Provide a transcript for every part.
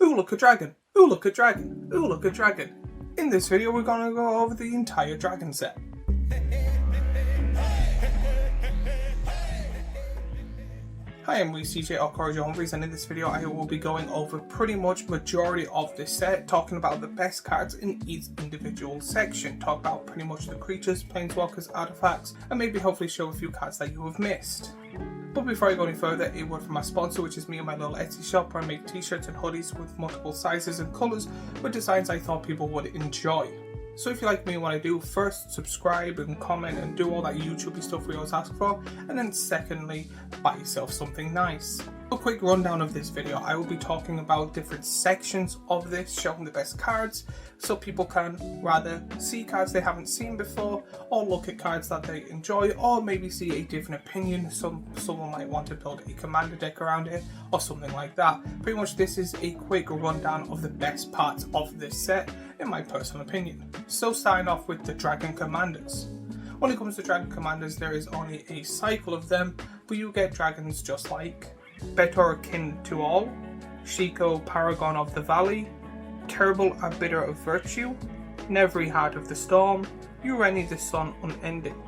Ooh, look a dragon. Ooh, look a dragon. Ooh, look a dragon. In this video, we're going to go over the entire dragon set. Hi, I'm CJ Okorajo, and in this video I will be going over pretty much majority of this set, talking about the best cards in each individual section, talk about pretty much the creatures, planeswalkers, artifacts, and maybe hopefully show a few cards that you have missed. But before I go any further, a word from my sponsor, which is me and my little Etsy shop, where I make t-shirts and hoodies with multiple sizes and colours with designs I thought people would enjoy. So if you like me and what I do, first subscribe and comment and do all that YouTubey stuff we always ask for, and then secondly, buy yourself something nice. A quick rundown of this video. I will be talking about different sections of this, showing the best cards, so people can rather see cards they haven't seen before, or look at cards that they enjoy, or maybe see a different opinion. Someone might want to build a commander deck around it, or something like that. Pretty much this is a quick rundown of the best parts of this set, in my personal opinion. So starting off with the Dragon Commanders. When it comes to Dragon Commanders, there is only a cycle of them, but you get dragons just like Betor Kin to All, Shiko Paragon of the Valley, Kerbal Arbiter of Virtue, Nevri Heart of the Storm, Ureni the Sun Unending.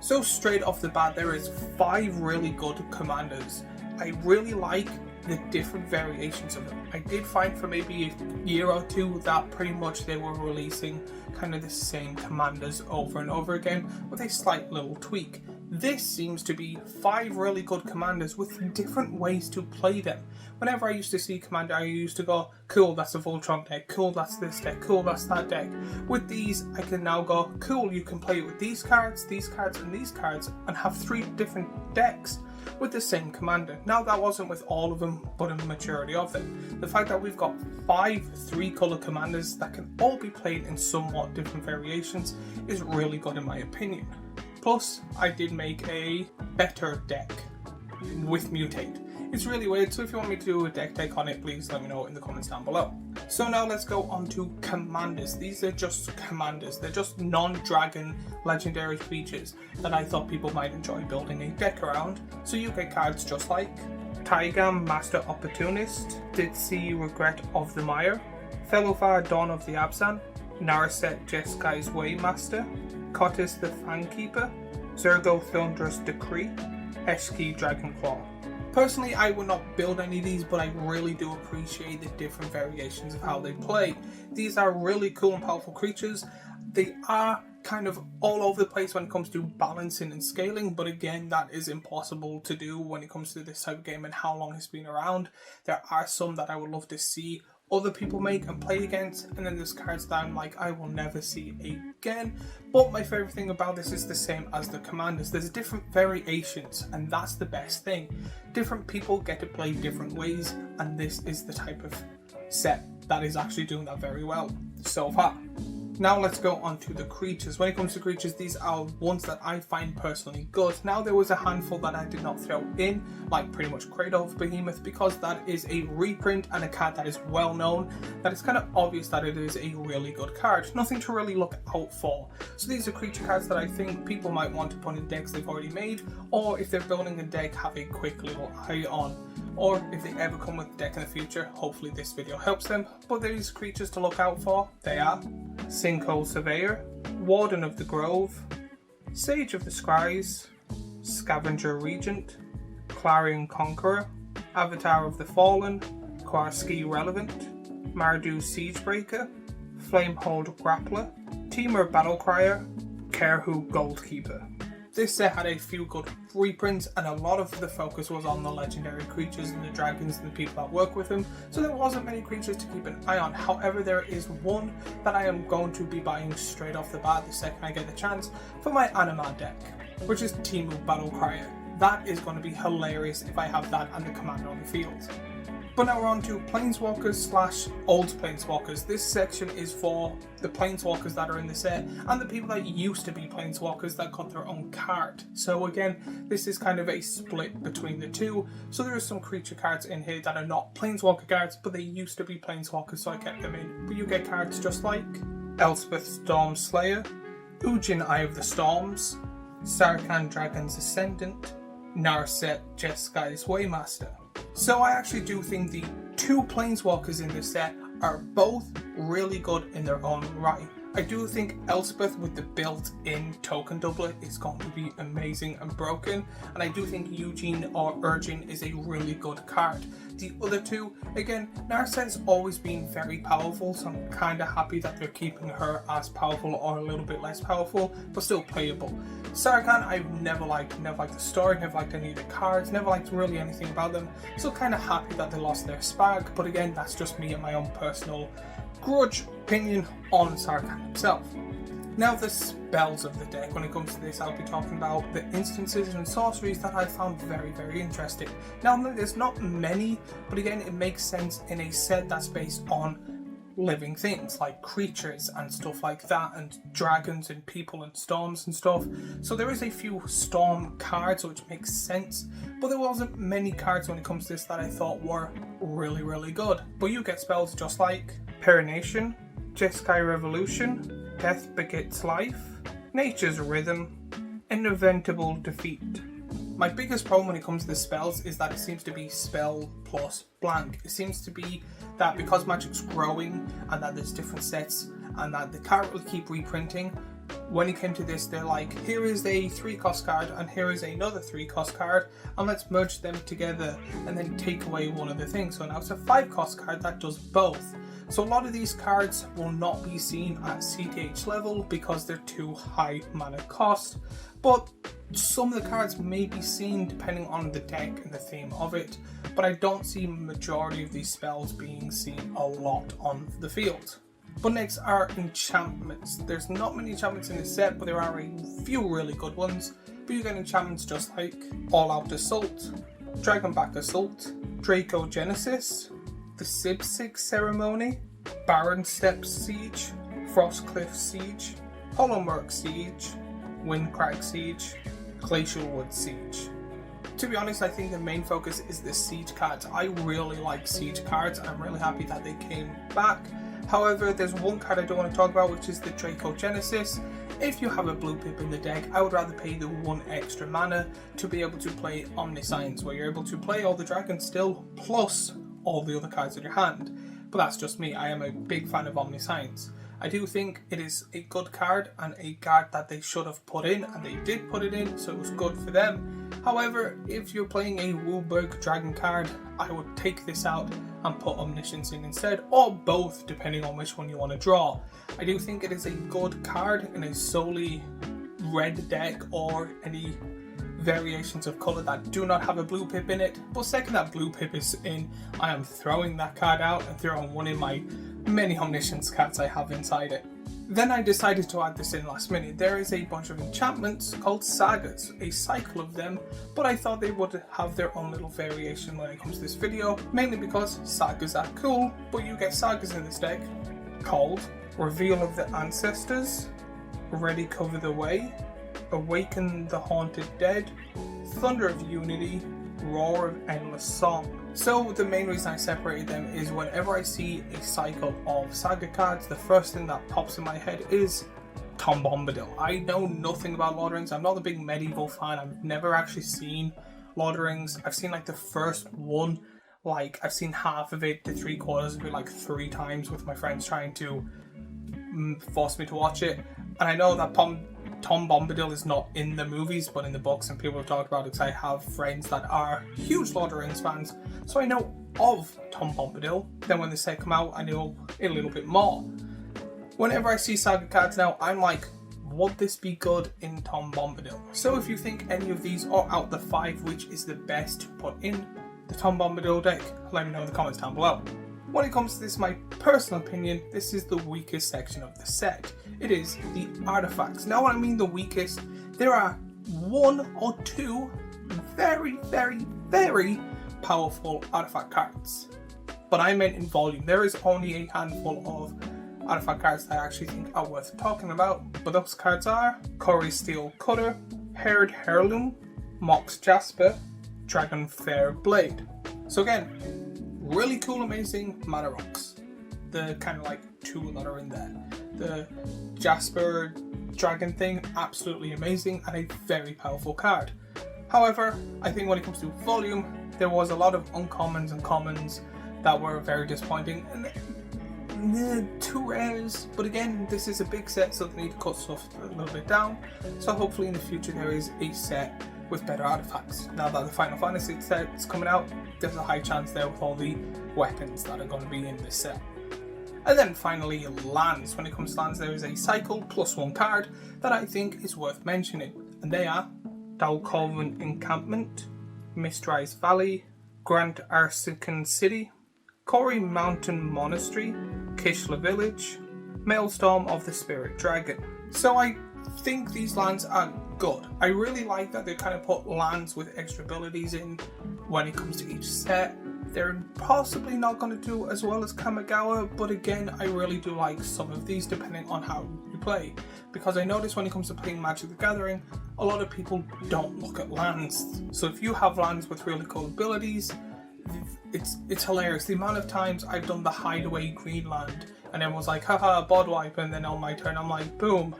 So straight off the bat, there is 5 really good commanders. I really like the different variations of them. I did find for maybe a year or two that pretty much they were releasing kind of the same commanders over and over again with a slight little tweak. This seems to be 5 really good commanders with different ways to play them. Whenever I used to see commander, I used to go, cool, that's a Voltron deck, cool, that's this deck, cool, that's that deck. With these, I can now go, cool, you can play it with these cards, and these cards, and have 3 different decks with the same commander. Now that wasn't with all of them, but in the majority of them. The fact that we've got 5 3-color commanders that can all be played in somewhat different variations is really good in my opinion. Plus, I did make a better deck with Mutate. It's really weird, so if you want me to do a deck take on it, please let me know in the comments down below. So now let's go on to commanders. These are just commanders. They're just non-dragon legendary creatures that I thought people might enjoy building a deck around. So you get cards just like Taigam, Master Opportunist, Ditsea, Regret of the Mire, Fellovar, Dawn of the Abzan, Narset, Jeskai, Waymaster, Kottis the Fangkeeper, Zergo, Thunderous Decree, Eshki, Dragonclaw. Personally, I would not build any of these, but I really do appreciate the different variations of how they play. These are really cool and powerful creatures. They are kind of all over the place when it comes to balancing and scaling, but again, that is impossible to do when it comes to this type of game and how long it's been around. There are some that I would love to see other people make and play against, and then there's cards that I'm like, I will never see again. But my favourite thing about this is the same as the commanders. There's different variations, and that's the best thing. Different people get to play different ways, and this is the type of set that is actually doing that very well so far. Now let's go on to the creatures. When it comes to creatures, these are ones that I find personally good. Now there was a handful that I did not throw in, like pretty much Kratos Behemoth, because that is a reprint and a card that is well known, that it's kind of obvious that it is a really good card. Nothing to really look out for. So these are creature cards that I think people might want to put in decks they've already made, or if they're building a deck, have a quick little eye on. Or if they ever come with a deck in the future, hopefully this video helps them. But these creatures to look out for, they are Sinkhole Surveyor, Warden of the Grove, Sage of the Skies, Scavenger Regent, Clarion Conqueror, Avatar of the Fallen, Kwarsky Relevant, Mardu Siegebreaker, Flamehold Grappler, Temur Battlecrier, Kerhu Goldkeeper. This set had a few good reprints, and a lot of the focus was on the legendary creatures and the dragons and the people that work with them, so there wasn't many creatures to keep an eye on. However, there is one that I am going to be buying straight off the bat the second I get the chance for my Anima deck, which is Temur Battlecrier. That is going to be hilarious if I have that and the commander on the field. But now we're on to Planeswalkers / Old Planeswalkers. This section is for the Planeswalkers that are in the set and the people that used to be Planeswalkers that got their own card. So again, this is kind of a split between the two. So there are some creature cards in here that are not Planeswalker cards, but they used to be Planeswalkers, so I kept them in. But you get cards just like Elspeth Storm Slayer, Ujin Eye of the Storms, Sarkhan Dragon's Ascendant, Narset Jeskai Waymaster. So I actually do think the two Planeswalkers in this set are both really good in their own right. I do think Elspeth with the built-in token doubler is going to be amazing and broken, and I do think Eugene or Urgin is a really good card. The other two, again, Narset's always been very powerful, so I'm kind of happy that they're keeping her as powerful or a little bit less powerful, but still playable. Sarkhan I've never liked the story, never liked any of the cards, never liked really anything about them, so kind of happy that they lost their spark, but again, that's just me and my own personal grudge opinion on Sarkhan himself. Now the spells of the deck. When it comes to this, I'll be talking about the instances and sorceries that I found very, very interesting. Now there's not many, but again it makes sense in a set that's based on living things like creatures and stuff like that, and dragons and people and storms and stuff. So there is a few storm cards which makes sense, but there wasn't many cards when it comes to this that I thought were really, really good. But you get spells just like Perenation, Jeskai Revolution, Death Begets Life, Nature's Rhythm, Inevitable Defeat. My biggest problem when it comes to the spells is that it seems to be spell plus blank. It seems to be that because Magic's growing and that there's different sets and that the card will keep reprinting, when it came to this, they're like, here is a 3-cost card and here is another 3-cost card, and let's merge them together and then take away one of the things. So now it's a 5-cost card that does both. So a lot of these cards will not be seen at CTH level because they're too high mana cost, but some of the cards may be seen depending on the deck and the theme of it, but I don't see majority of these spells being seen a lot on the field. But next are enchantments. There's not many enchantments in this set, but there are a few really good ones. But you get enchantments just like All Out Assault, Dragonback Assault, Draco Genesis, the Sibsig Ceremony, Barren Steps Siege, Frostcliff Siege, Hollowmurk Siege, Windcrag Siege, Glacial Wood Siege. To be honest, I think the main focus is the siege cards. I really like siege cards. I'm really happy that they came back. However, there's one card I don't want to talk about, which is the Draco Genesis. If you have a blue pip in the deck, I would rather pay the 1 extra mana to be able to play Omniscience, where you're able to play all the dragons still, plus all the other cards in your hand. But that's just me. I am a big fan of Omniscience. I do think it is a good card and a card that they should have put in, and they did put it in, so it was good for them. However, if you're playing a Wulberg Dragon card, I would take this out and put Omniscience in instead, or both, depending on which one you want to draw. I do think it is a good card in a solely red deck or any variations of colour that do not have a blue pip in it. But second that blue pip is in, I am throwing that card out and throwing one in my many Omniscience cards I have inside it. Then I decided to add this in last minute. There is a bunch of enchantments called Sagas, a cycle of them, but I thought they would have their own little variation when it comes to this video, mainly because Sagas are cool, but you get Sagas in this deck called Reveal of the Ancestors, Ready Cover the Way, Awaken the Haunted Dead, Thunder of Unity, Roar of Endless Song. So the main reason I separated them is whenever I see a cycle of Saga cards, the first thing that pops in my head is Tom Bombadil. I know nothing about Lord of the Rings. I'm not a big medieval fan. I've never actually seen Lord of the Rings. I've seen like the first one, like I've seen half of it to 3/4 of it like 3 times with my friends trying to force me to watch it. And I know that Tom Bombadil is not in the movies, but in the books, and people have talked about it because I have friends that are huge Lord of the Rings fans, so I know of Tom Bombadil. Then when the set come out, I know a little bit more. Whenever I see Saga cards now, I'm like, would this be good in Tom Bombadil? So if you think any of these are out the 5, which is the best to put in the Tom Bombadil deck, let me know in the comments down below. When it comes to this, my personal opinion, this is the weakest section of the set. It is the artifacts. Now when I mean the weakest, there are 1 or 2 very, very, very powerful artifact cards. But I meant in volume. There is only a handful of artifact cards that I actually think are worth talking about. But those cards are Corey Steel Cutter, Haired Heirloom, Mox Jasper, Dragonfair Blade. So again, really cool, amazing mana rocks. The kind of like 2 that are in there. The Jasper Dragon thing, absolutely amazing and a very powerful card. However, I think when it comes to volume, there was a lot of uncommons and commons that were very disappointing. And 2 rares, but again, this is a big set, so they need to cut stuff a little bit down. So hopefully in the future there is a set with better artifacts. Now that the Final Fantasy set is coming out, there's a high chance there with all the weapons that are going to be in this set. And then finally, lands. When it comes to lands, there is a cycle +1 card that I think is worth mentioning, and they are Dalcorvan Encampment, Mistrais Valley, Grant Arsican City, Kori Mountain Monastery, Kishla Village, Maelstrom of the Spirit Dragon. So I think these lands are good. I really like that they kind of put lands with extra abilities in when it comes to each set. They're possibly not going to do as well as Kamigawa, but again, I really do like some of these depending on how you play. Because I notice when it comes to playing Magic the Gathering, a lot of people don't look at lands. So if you have lands with really cool abilities, it's hilarious. The amount of times I've done the Hideaway Greenland and everyone's like, haha, bod wipe, and then on my turn I'm like, boom,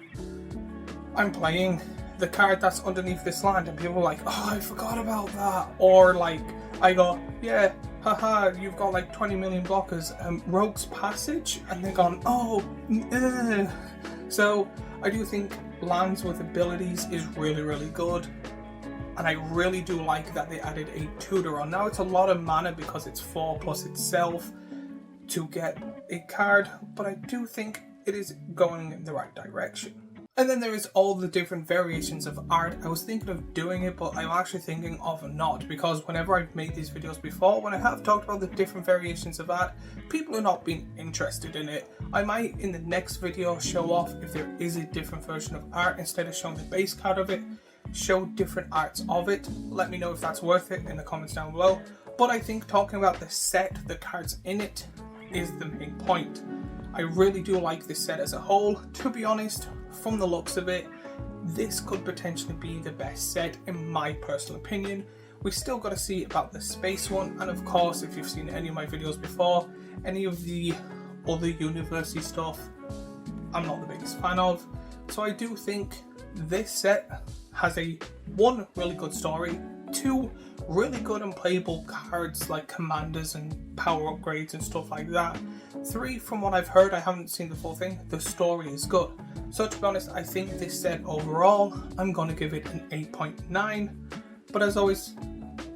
I'm playing the card that's underneath this land, and people are like, oh, I forgot about that. Or like, I go, yeah, haha, you've got like 20 million blockers, Rogue's Passage, and they're gone, oh, So I do think lands with abilities is really, really good. And I really do like that they added a tutor on. Now it's a lot of mana because it's 4 plus itself to get a card, but I do think it is going in the right direction. And then there is all the different variations of art. I was thinking of doing it, but I'm actually thinking of not, because whenever I've made these videos before, when I have talked about the different variations of art, people have not been interested in it. I might in the next video show off if there is a different version of art instead of showing the base card of it. Show different arts of it. Let me know if that's worth it in the comments down below. But I think talking about the set, the cards in it, is the main point. I really do like this set as a whole. To be honest, from the looks of it, this could potentially be the best set in my personal opinion. We still got to see about the space one, and of course, if you've seen any of my videos before, any of the other university stuff, I'm not the biggest fan of. So I do think this set has a 1 really good story, 2 really good and playable cards like commanders and power upgrades and stuff like that, 3, from what I've heard, I haven't seen the full thing, the story is good. So to be honest, I think this set overall, I'm going to give it an 8.9. But as always,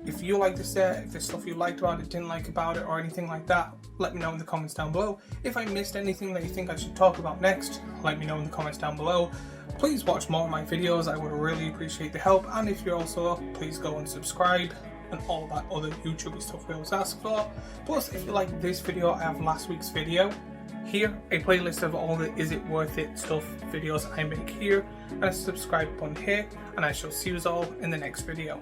if you like the set, if there's stuff you liked about it, didn't like about it, or anything like that, let me know in the comments down below. If I missed anything that you think I should talk about next, let me know in the comments down below. Please watch more of my videos, I would really appreciate the help. And if you're also up, please go and subscribe and all that other YouTube stuff we always ask for. Plus, if you like this video, I have last week's video here, a playlist of all the Is It Worth It stuff videos I make here, and a subscribe button here, and I shall see you all in the next video.